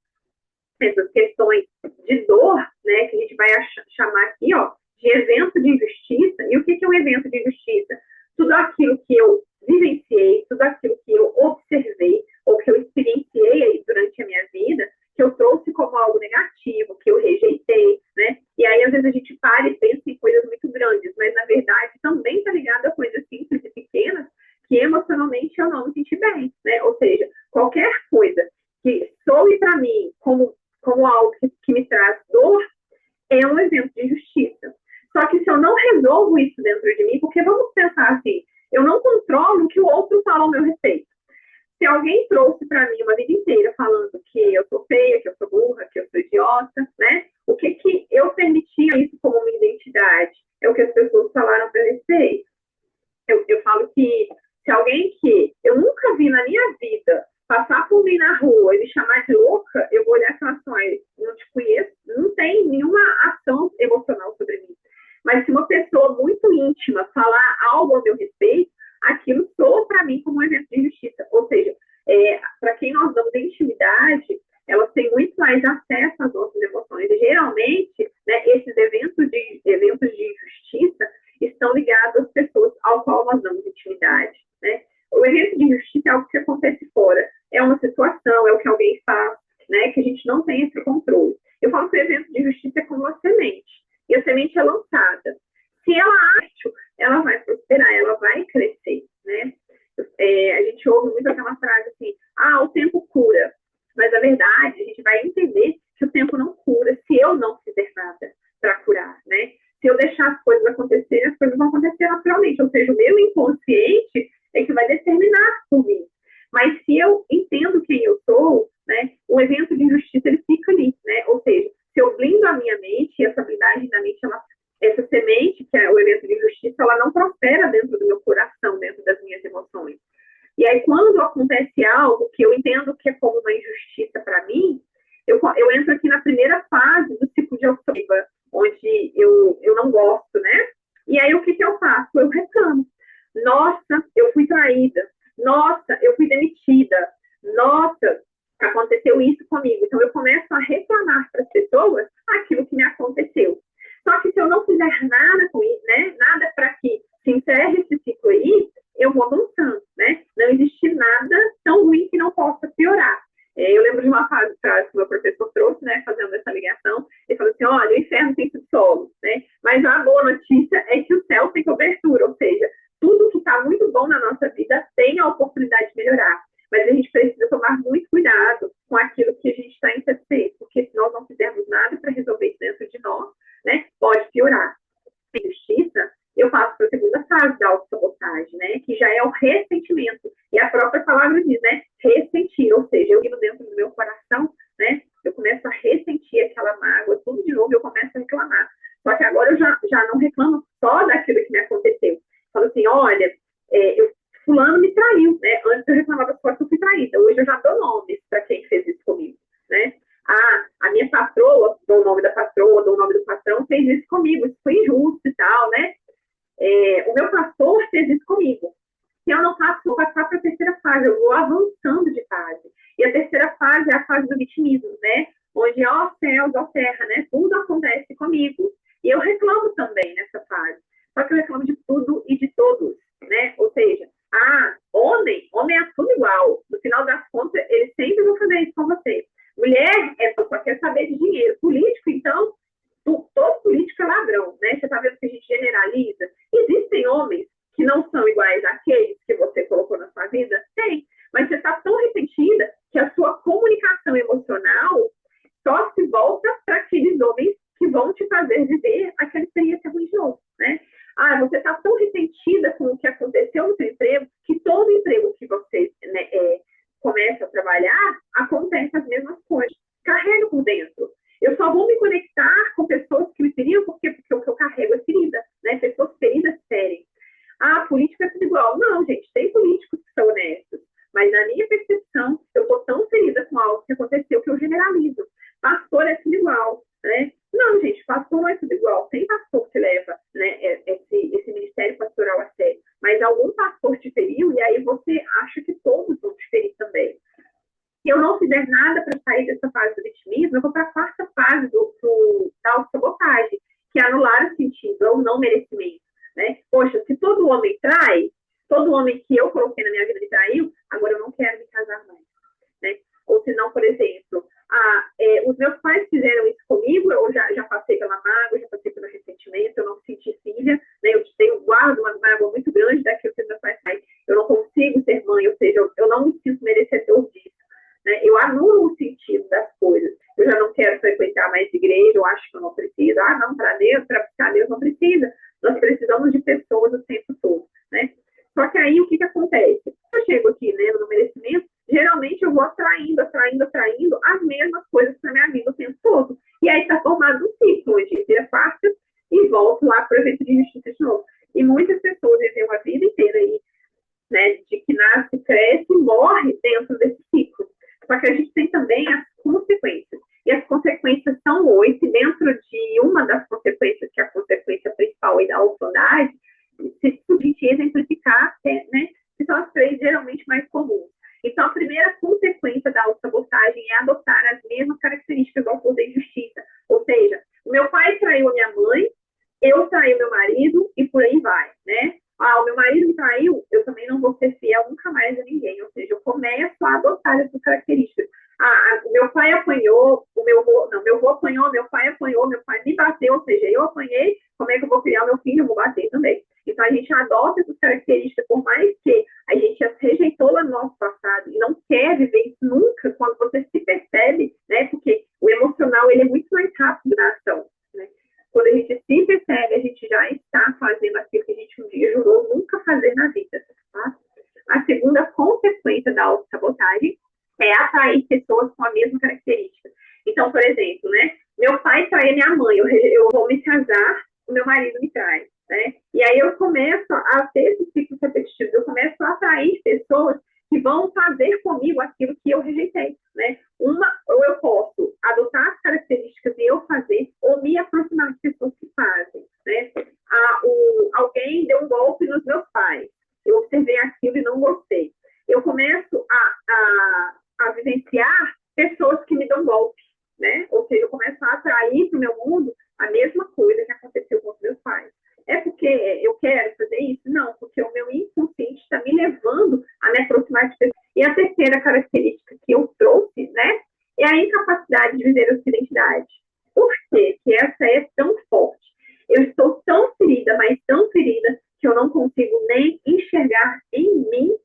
essas questões de dor, né, que a gente vai chamar aqui, ó, de evento de injustiça. E o que é um evento de injustiça? Tudo aquilo que eu vivenciei, tudo aquilo que eu observei, ou que eu experienciei aí durante a minha vida, que eu trouxe como algo negativo, que eu rejeitei, né? E aí, às vezes, a gente para e pensa em coisas muito grandes, mas, na verdade, também está ligado a coisas simples e pequenas, que emocionalmente eu não me senti bem, né? Ou seja, qualquer coisa que soe para mim como algo que me traz dor, é um evento de injustiça. Só que se eu não resolvo isso dentro de mim, porque vamos pensar assim, eu não controlo o que o outro fala ao meu respeito. Se alguém trouxe para mim uma vida inteira falando que eu sou feia, que eu sou burra, que eu sou idiota, né? O que eu permitia isso como uma identidade? É o que as pessoas falaram para respeito. Eu falo que se alguém que eu nunca vi na minha vida passar por mim na rua e me chamar de louca, eu vou olhar e falar assim, não te conheço, não tem nenhuma ação emocional sobre mim. Mas se uma pessoa muito íntima falar algo ao meu respeito, aquilo soa para mim como um evento de injustiça. Ou seja, para quem nós damos intimidade, elas têm muito mais acesso às nossas emoções. E, geralmente, né, esses eventos de injustiça estão ligados às pessoas ao qual nós damos intimidade. Né? O evento de injustiça é algo que acontece fora. É uma situação, é o que alguém faz, né, que a gente não tem esse controle. Eu falo que o evento de injustiça é como uma semente. E a semente é lançada. Se ela acha, ela vai prosperar, ela vai crescer. Né? A gente ouve muito aquela frase assim, o tempo cura. Mas, na verdade, a gente vai entender que o tempo não cura se eu não fizer nada para curar. Né? Se eu deixar as coisas acontecerem, as coisas vão acontecer naturalmente. Ou seja, o meu inconsciente é que vai determinar por mim. Mas se eu entendo quem eu sou, né, o evento de injustiça ele fica ali. Né? Ou seja, se eu blindo a minha mente, e essa blindagem da mente, essa semente, que é o evento de injustiça, ela não prospera dentro do meu coração, dentro das minhas emoções. E aí, quando acontece algo que eu entendo que é como uma injustiça para mim, eu entro aqui na primeira fase do ciclo de autoestima, onde eu não gosto, né? E aí, o que eu faço? Eu reclamo. Nossa, eu fui traída. Nossa, eu fui demitida. Nossa, aconteceu isso comigo. Então, eu começo a reclamar para as pessoas aquilo que me aconteceu. Só que se eu não fizer nada com isso, né? Nada para que se encerre esse ciclo aí, eu vou avançando, né? Não existe nada tão ruim que não possa piorar. Eu lembro de uma frase que o meu professor trouxe, né, fazendo essa ligação, ele falou assim, olha, o inferno tem subsolo, né? Mas a boa notícia é que o céu tem cobertura, ou seja, tudo que está muito bom na nossa vida tem a oportunidade de melhorar. Mas a gente precisa tomar muito cuidado com aquilo que a gente está insatisfeito, porque se nós não fizermos nada para resolver isso dentro de nós, né, pode piorar. A injustiça, eu passo para a segunda fase da autossabotagem, né, que já é o ressentimento. E a própria palavra diz, né, ressentir, ou seja, eu indo dentro do meu coração, né, eu começo a ressentir aquela mágoa, tudo de novo, eu começo a reclamar. Só que agora eu já não reclamo só daquilo que me aconteceu. Falo assim, olha, fulano me traiu, né, antes eu reclamava só que eu fui traída, hoje eu já dou nomes para quem fez isso comigo, né. A minha patroa, dou o nome da patroa, dou o nome do patrão, fez isso comigo, isso foi injusto e tal, né. O meu pastor fez isso comigo. Se eu não faço, vou passar para a terceira fase, eu vou avançando de fase. E a terceira fase é a fase do vitimismo, né? Onde, ó céus, ó terra, né? Tudo acontece comigo. E eu reclamo também nessa fase. Só que eu reclamo de tudo e de todos, né? Ou seja, homem é tudo igual. No final das contas, eles sempre vão fazer isso com você. Mulher só quer saber de dinheiro. Político, então, todo político é ladrão, né? Você está vendo que a gente generaliza? Existe ressentida com o que aconteceu no seu emprego, que todo emprego que você, né, começa a trabalhar, acontece as mesmas coisas. Carrego por dentro. Eu só vou me conectar com pessoas que me feriram porque o que eu carrego é ferida, né? Pessoas feridas ferem. Ah, política é tudo igual. Não, gente, tem políticos que são honestos, mas na minha percepção, eu estou tão ferida com algo que aconteceu que eu generalizo. Pastor é tudo igual, né? Não, gente, pastor não é tudo igual. Tem pastor que leva, né, esse ministério pastoral a sério, mas algum pastor te feriu e aí você acha que todos vão te ferir também. Se eu não fizer nada para sair dessa fase do vitimismo, eu vou para a quarta fase da autossabotagem, que é anular o sentido, ou não merecimento, né? Poxa, se todo homem trai, todo homem que eu coloquei na minha vida me traiu, agora eu não quero me casar mais, né? Ou se não, por exemplo, os meus pais fizeram isso comigo, eu já passei pela mágoa, já passei pelo ressentimento, eu não me senti filha, né? Eu guardo uma mágoa muito grande daquilo que meus pais fazem. Eu não consigo ser mãe, ou seja, eu não me sinto merecedor disso. Né? Eu anulo o sentido das coisas. Eu já não quero frequentar mais igreja, eu acho que eu não preciso. Ah, não, para buscar Deus não precisa. Nós precisamos de pessoas o tempo todo, né? Só que aí, o que acontece? Eu chego aqui, né, no merecimento, geralmente eu vou atraindo as mesmas coisas para minha vida o tempo todo. E aí está formado um ciclo onde vira fácil e volto lá para o evento de justiça de novo. E muitas pessoas vivem uma vida inteira aí, né, de que nasce, cresce e morre dentro desse ciclo. Só que a gente tem também as consequências. E as consequências são 8, e dentro de uma das consequências, que é a consequência principal aí da orfandade, se a gente exemplificar, né, que são as 3 geralmente mais comuns. Então, a primeira consequência da autossabotagem é adotar as mesmas características do autor da injustiça. Ou seja, o meu pai traiu a minha mãe, eu traí o meu marido, e por aí vai, né? Ah, o meu marido me traiu, eu também não vou ser fiel nunca mais a ninguém. Ou seja, eu começo a adotar essas características. O meu pai apanhou, meu avô apanhou, meu pai apanhou, meu pai me bateu, ou seja, eu apanhei, como é que eu vou criar meu filho? Eu vou bater também. Então, a gente adota essas características, por mais que a gente as rejeitou lá no nosso passado e não quer viver isso nunca, quando você se percebe, né? Porque o emocional, ele é muito mais rápido na ação, né? Quando a gente se percebe, a gente já está fazendo aquilo que a gente um dia jurou nunca fazer na vida, tá? A segunda consequência da autossabotagem é atrair pessoas com a mesma característica. Então, por exemplo, né? Meu pai trai a minha mãe, eu vou me casar, o meu marido me trai, né? E aí eu começo a ter esses ciclos repetitivos, eu começo a atrair pessoas que vão fazer comigo aquilo que eu rejeitei, né? Ou eu posso adotar as características e eu fazer, ou me aproximar de pessoas que fazem, né? Alguém deu um golpe nos meus pais, eu observei aquilo e não gostei. Eu começo a vivenciar pessoas que me dão golpe, né? Ou seja, eu começo a atrair para o meu mundo a mesma coisa que aconteceu com os meus pais. É porque eu quero fazer isso? Não, porque o meu inconsciente está me levando a me aproximar de pessoas. E a terceira característica que eu trouxe, né, é a incapacidade de viver a sua identidade. Por quê? Que essa é tão forte. Eu estou tão ferida, mas tão ferida, que eu não consigo nem enxergar em mim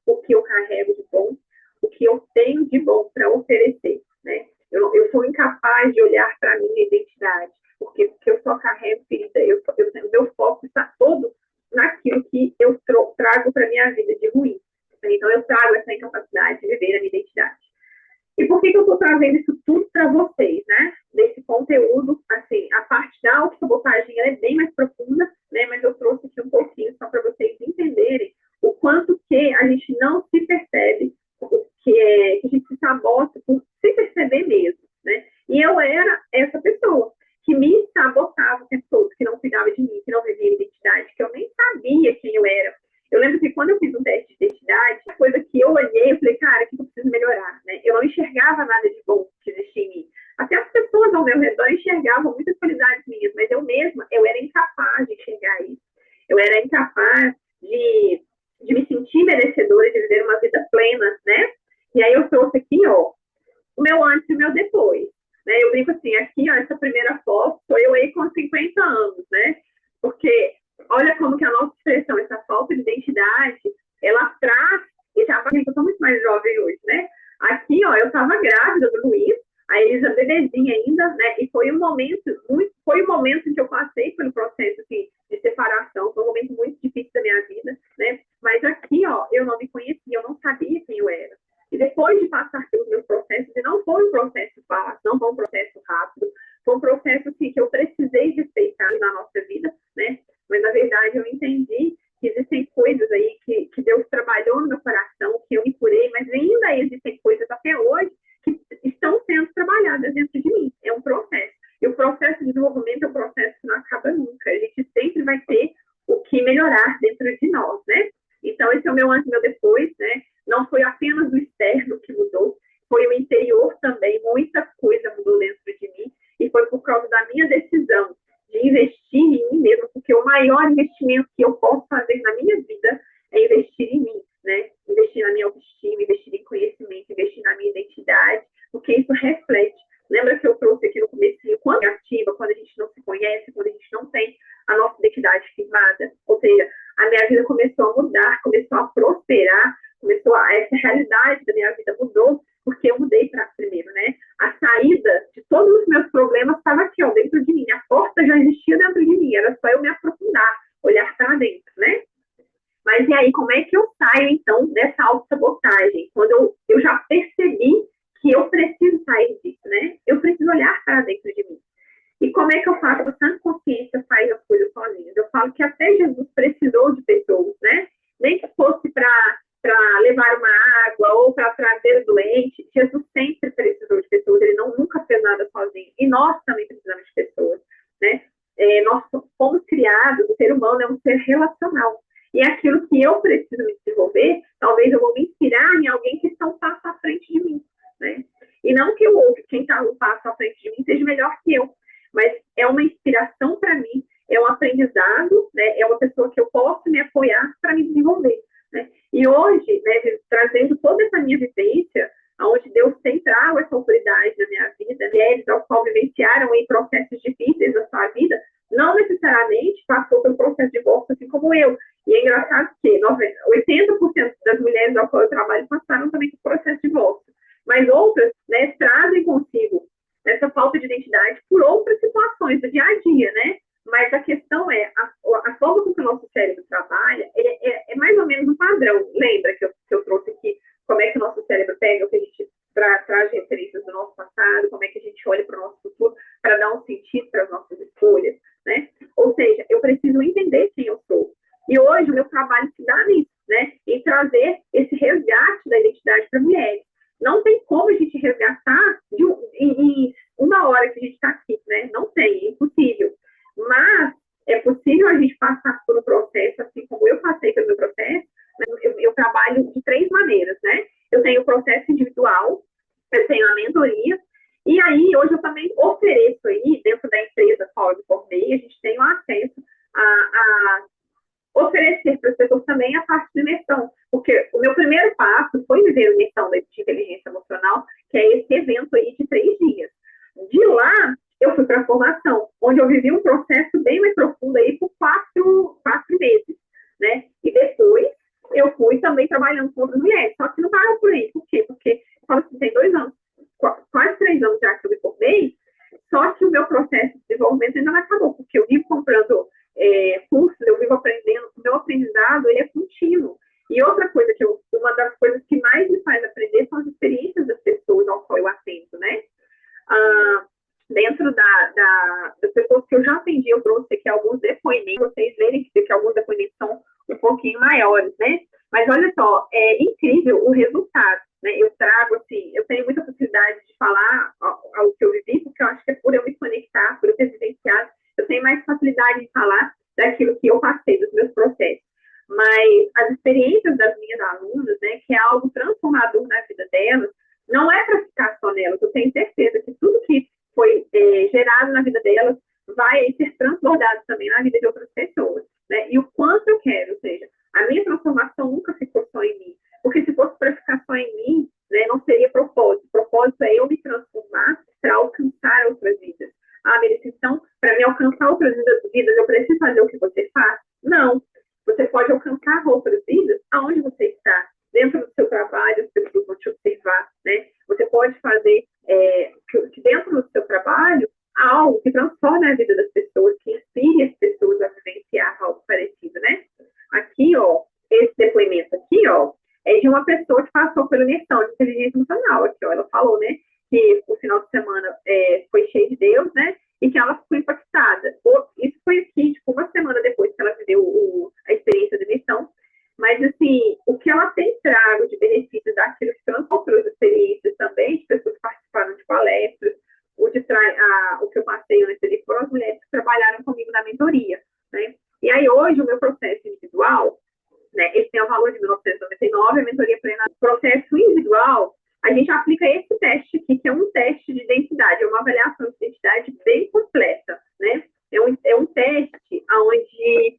o que eu carrego de bom, o que eu tenho de bom para oferecer, né? Eu sou incapaz de olhar para a minha identidade, porque eu só carrego ferida, o meu foco está todo naquilo que eu trago para a minha vida de ruim. Então, eu trago essa incapacidade de viver a minha identidade. E por que eu estou trazendo isso tudo para vocês, né? Desse conteúdo, assim, a parte da autossabotagem é bem mais profunda, né? Mas eu trouxe aqui um pouquinho só para vocês entenderem o quanto que a gente não se percebe, que a gente se sabota por se perceber mesmo, né? E eu era essa pessoa que me sabotava o tempo todo, que não cuidava de mim, que não vivia a identidade, que eu nem sabia quem eu era. Eu lembro que quando eu fiz um teste de identidade, a coisa que eu olhei, eu falei, cara, o que eu preciso melhorar, né? Eu não enxergava nada de bom que existia em mim. Até as pessoas ao meu redor enxergavam muitas qualidades minhas, mas eu mesma, eu era incapaz de enxergar isso. Eu era incapaz de me sentir merecedora de viver uma vida plena, né? E aí eu trouxe aqui, ó, o meu antes e o meu depois. Né? Eu brinco assim, aqui, ó, essa primeira foto, sou eu aí com 50 anos, né? Porque olha como que a nossa expressão, essa falta de identidade, ela traz, e já eu sou muito mais jovem hoje, né? Aqui, ó, eu estava grávida do Luiz, a Elisa bebezinha ainda, né? E foi um momento em que eu passei pelo processo assim, de separação, foi um momento muito difícil da minha vida, né? Mas aqui, ó, eu não me conhecia, eu não sabia quem eu era. E depois de passar pelos meus processos, e não foi um processo fácil, não foi um processo rápido, foi um processo assim, que eu precisei respeitar na nossa vida, né? Mas, na verdade, eu entendi que existem coisas aí que Deus trabalhou no meu coração, que eu me curei, mas ainda existem coisas até hoje que estão sendo trabalhadas dentro de mim. É um processo. E o processo de desenvolvimento é um processo que não acaba nunca. A gente sempre vai ter o que melhorar dentro de nós, né? Então, esse é o meu antes e meu depois, né? Não foi apenas o externo que mudou, foi o interior também. Muita coisa mudou dentro de mim. E foi por causa da minha decisão de investir em mim mesmo, porque o maior investimento que eu posso fazer na minha vida é investir em mim, né? Investir na minha autoestima, investir em conhecimento, investir na minha identidade, porque isso reflete. Lembra que eu trouxe aqui no começo, quando é ativa, quando a gente não se conhece, quando a gente não tem a nossa identidade firmada? Ou seja, a minha vida começou a mudar, começou a prosperar, essa realidade da minha vida mudou, porque eu mudei para primeiro, né? A saída de todos os meus problemas estava aqui, ó, dentro de mim. A porta já existia dentro de mim, era só eu me aprofundar, olhar para dentro, né? Mas e aí, como é que eu saio, então, dessa autossabotagem? Quando eu já percebi que eu preciso sair disso, né? Eu preciso olhar para dentro de mim. E como é que eu faço? A sã consciência faz as coisas sozinhas. Eu falo que até Jesus precisou de pessoas, né? Nem que fosse para levar uma água ou para trazer o doente. Jesus sempre precisou de pessoas. Ele nunca fez nada sozinho. E nós também precisamos de pessoas, né? Nós fomos criados, o ser humano é um ser relacional. E aquilo que eu preciso me desenvolver, talvez eu vou me inspirar em alguém que está um passo à frente de mim, né? E não que quem está um passo à frente de mim seja melhor que eu, mas é uma inspiração para mim, é um aprendizado, né? É uma pessoa que eu posso me apoiar para me desenvolver, né? E hoje, né, trazendo toda essa minha vivência, onde Deus tem trago essa autoridade na minha vida, mulheres ao qual vivenciaram em processos difíceis da sua vida, não necessariamente passou pelo processo de divórcio assim como eu. E é engraçado que 80% das mulheres ao qual eu trabalho passaram também por processo de divórcio. Mas outras, né, trazem consigo essa falta de identidade por outras situações do dia a dia, né? Mas a questão é, a forma como o nosso cérebro trabalha é mais ou menos um padrão. Lembra que eu trouxe aqui como é que o nosso cérebro pega o que a gente traz referências do nosso passado, como é que a gente olha para o nosso futuro para dar um sentido para as nossas escolhas, né? Ou seja, eu preciso entender quem eu sou. E hoje o meu trabalho se dá nisso, né? Em trazer esse resgate da identidade para mulheres. Não tem como a gente resgatar em uma hora que a gente está aqui, né? Não tem, é impossível. Mas é possível a gente passar por um processo, assim como eu passei pelo meu processo. Eu trabalho de 3 maneiras, né? Eu tenho o processo individual, eu tenho a mentoria, e aí hoje eu também ofereço aí, dentro da empresa qual eu me formei, a gente tem o acesso a oferecer para as pessoas também a parte de imersão, porque o meu primeiro passo foi viver a imersão de inteligência emocional, que é esse evento aí de 3 dias. De lá, eu fui para a formação, onde eu vivi um processo bem mais profundo aí por 4 meses, né? E depois eu fui também trabalhando com outras mulheres, só que não parou por aí. Por quê? Porque, eu falo assim, tem 2 anos, quase 3 anos já que eu me formei, só que o meu processo de desenvolvimento ainda não acabou, porque eu vivo comprando cursos, eu vivo aprendendo, o meu aprendizado ele é contínuo. E outra coisa uma das coisas que mais me faz aprender são as experiências das pessoas ao qual eu atendo, né? Dentro das pessoas que eu já atendi, eu trouxe aqui alguns depoimentos, vocês verem que alguns depoimentos são um pouquinho maiores, né? Mas olha só, é incrível o resultado, né? Eu trago, assim, eu tenho muita facilidade de falar ao que eu vivi, porque eu acho que é por eu me conectar, por eu ter vivenciado, eu tenho mais facilidade de falar daquilo que eu passei, dos meus processos. Mas as experiências das minhas alunas, né, que é algo transformador na vida delas, não é para ficar só nelas. Eu tenho certeza que tudo que foi gerado na vida delas vai ser transbordado também na vida de outras pessoas, né? E o quanto eu quero, ou seja, a minha transformação nunca ficou só em mim, porque se fosse para ficar só em mim, né, não seria propósito. O propósito é eu me transformar para alcançar outras vidas. Melissa, então, para me alcançar outras vidas, eu preciso fazer o que você faz? Não. Você pode alcançar outras vidas aonde você está, dentro do seu trabalho, as pessoas vão te observar, né? Você pode fazer que dentro do seu trabalho algo que transforme a vida das pessoas, que inspire as pessoas a vivenciar algo parecido, uma pessoa que passou pela imersão de inteligência emocional, aqui, ó, ela falou, né, que o final de semana foi cheio de Deus, né, e que ela ficou impactada. Isso foi aqui, tipo, uma semana depois que ela viveu a experiência de imersão, mas, assim, o que ela tem trago de benefícios daquilo que transformou as experiências também, de pessoas que participaram de palestras, o que eu passei antes ali foram as mulheres que trabalharam comigo na mentoria, né? E aí, hoje, o meu processo individual, né, ele tem o valor de 1999, a mentoria plena. Processo individual, a gente aplica esse teste aqui, que é um teste de identidade, é uma avaliação de identidade bem completa, né? É um teste onde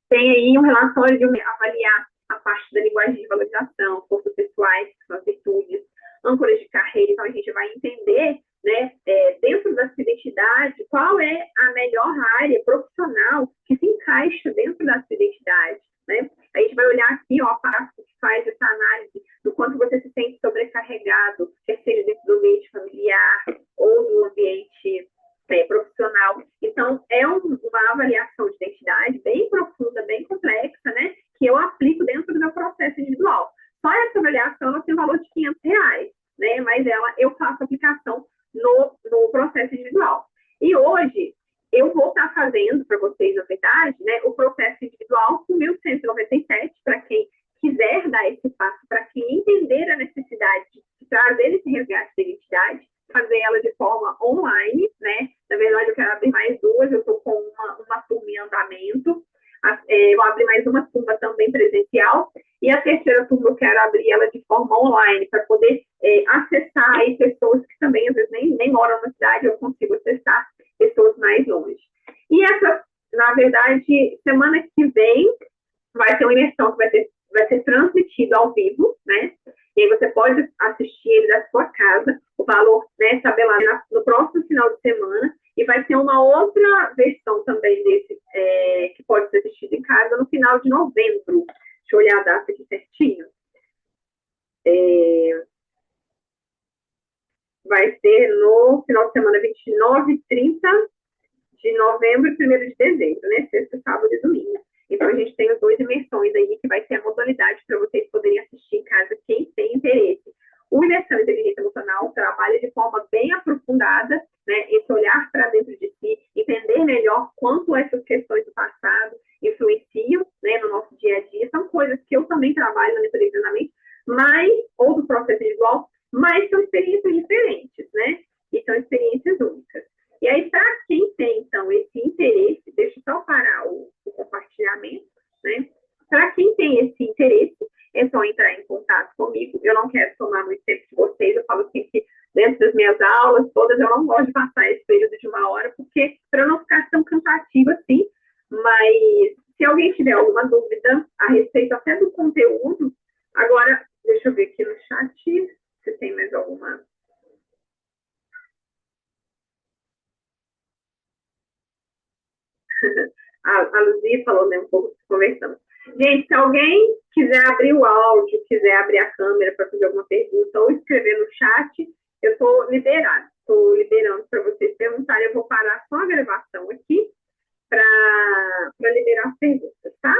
tem aí um relatório de avaliar a parte da linguagem de valorização, forças pessoais, que são as virtudes, âncoras de carreira. Então, a gente vai entender, né, dentro da sua identidade, qual é a melhor área profissional que se encaixa dentro da sua identidade, né? A gente vai olhar aqui, ó, a parte que faz essa análise do quanto você se sente sobrecarregado, quer seja dentro do ambiente familiar ou no ambiente profissional. Então, é uma avaliação de identidade bem profunda, bem complexa, né, que eu aplico dentro do meu processo individual. Só essa avaliação ela tem um valor de R$500, né, mas eu faço aplicação no processo individual. E hoje, eu vou estar fazendo para vocês, na verdade, né, o processo individual com 1.197, para quem quiser dar esse passo, para quem entender a necessidade de trazer esse resgate de identidade, fazer ela de forma online, né? Na verdade, eu quero abrir mais duas, eu estou com uma turma em andamento, vou abrir mais uma turma também presencial, e a terceira turma eu quero abrir ela de forma online, para poder acessar aí pessoas que também, às vezes, nem moram na cidade, eu consigo acessar pessoas mais longe. E essa, na verdade, semana que vem, vai ter uma imersão que vai ser transmitida ao vivo, né? E aí você pode assistir ele da sua casa, o valor, né, tabelado no próximo final de semana, e vai ter uma outra versão também desse, que pode ser assistido em casa no final de novembro. Deixa eu olhar a data aqui certinho. Vai ser no final de semana 29 e 30 de novembro e 1º de dezembro, né? Sexta, sábado e domingo. Então, a gente tem as 2 imersões aí, que vai ser a modalidade para vocês poderem assistir em casa, quem tem interesse. O Imersão Inteligência Emocional trabalha de forma bem aprofundada, né, esse olhar para dentro de si, entender melhor quanto essas questões do passado influenciam, né, no nosso dia a dia. São coisas que eu também trabalho na mentoria de treinamento, ou do processo individual, mas são experiências diferentes, né? E são experiências únicas. E aí, para quem tem, então, esse interesse, deixa eu só parar o compartilhamento, né? Para quem tem esse interesse, é só entrar em contato comigo. Eu não quero tomar muito tempo de vocês, eu falo assim que dentro das minhas aulas todas, eu não gosto de passar esse período de 1 hora, porque para eu não ficar tão cansativa assim, mas se alguém tiver alguma dúvida a respeito até do conteúdo, agora, deixa eu ver aqui no chat se tem mais alguma. A Luzia falou, né, um pouco conversando. Gente, se alguém quiser abrir o áudio, quiser abrir a câmera para fazer alguma pergunta ou escrever no chat, eu estou liberada. Estou liberando para vocês perguntarem. Eu vou parar só a gravação aqui para liberar as perguntas, tá?